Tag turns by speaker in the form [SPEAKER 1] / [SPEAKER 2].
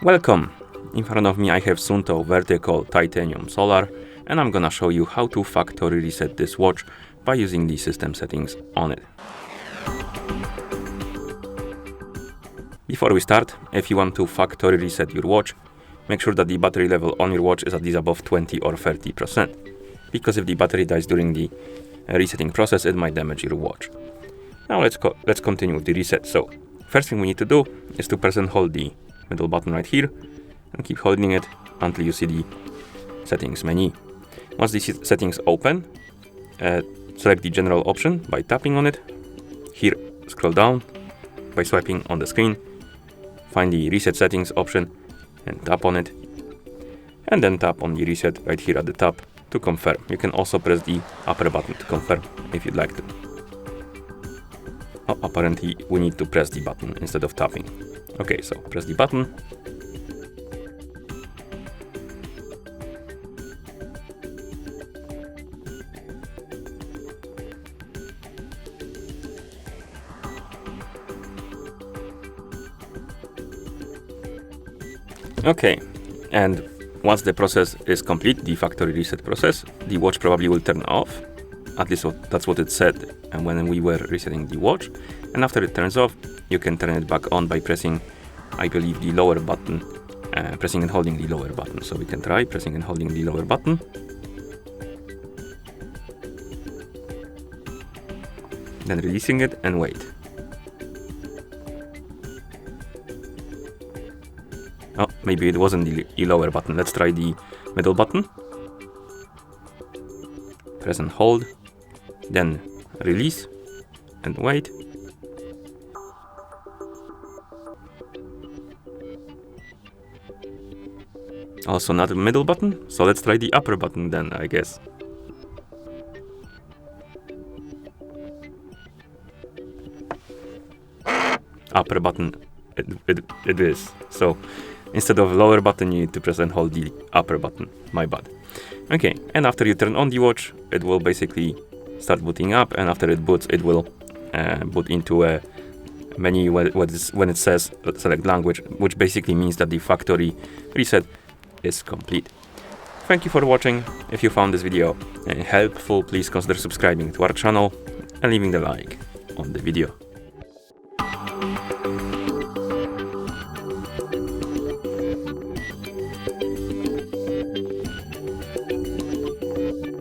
[SPEAKER 1] Welcome! In front of me I have SUUNTO Vertical Titanium Solar, and I'm gonna show you how to factory reset this watch by using the system settings on it. Before we start, if you want to factory reset your watch, make sure that the battery level on your watch is at least above 20 or 30%, because if the battery dies during the resetting process, it might damage your watch. Now let's continue with the reset. So first thing we need to do is to press and hold the middle button right here and keep holding it until you see the settings menu. Once the settings open, select the general option by tapping on it. Here, scroll down by swiping on the screen, find the reset settings option and tap on it, and then tap on the reset right here at the top to confirm. You can also press the upper button to confirm if you'd like to. Oh, apparently we need to press the button instead of tapping. Okay, so press the button. Okay, and once the process is complete, the factory reset process, the watch probably will turn off. At least that's what it said when we were resetting the watch. And after it turns off, you can turn it back on by pressing, I believe, the lower button, pressing and holding the lower button. So we can try pressing and holding the lower button. Then releasing it and wait. Oh, maybe it wasn't the lower button. Let's try the middle button. Press and hold, then release and wait. Also not the middle button, so let's try the upper button then, I guess. Upper button, it is. So instead of lower button, you need to press and hold the upper button. My bad. Okay, and after you turn on the watch, it will basically start booting up, and after it boots, it will boot into a menu when it says select language, which basically means that the factory reset is complete. Thank you for watching. If you found this video helpful, please consider subscribing to our channel and leaving the like on the video.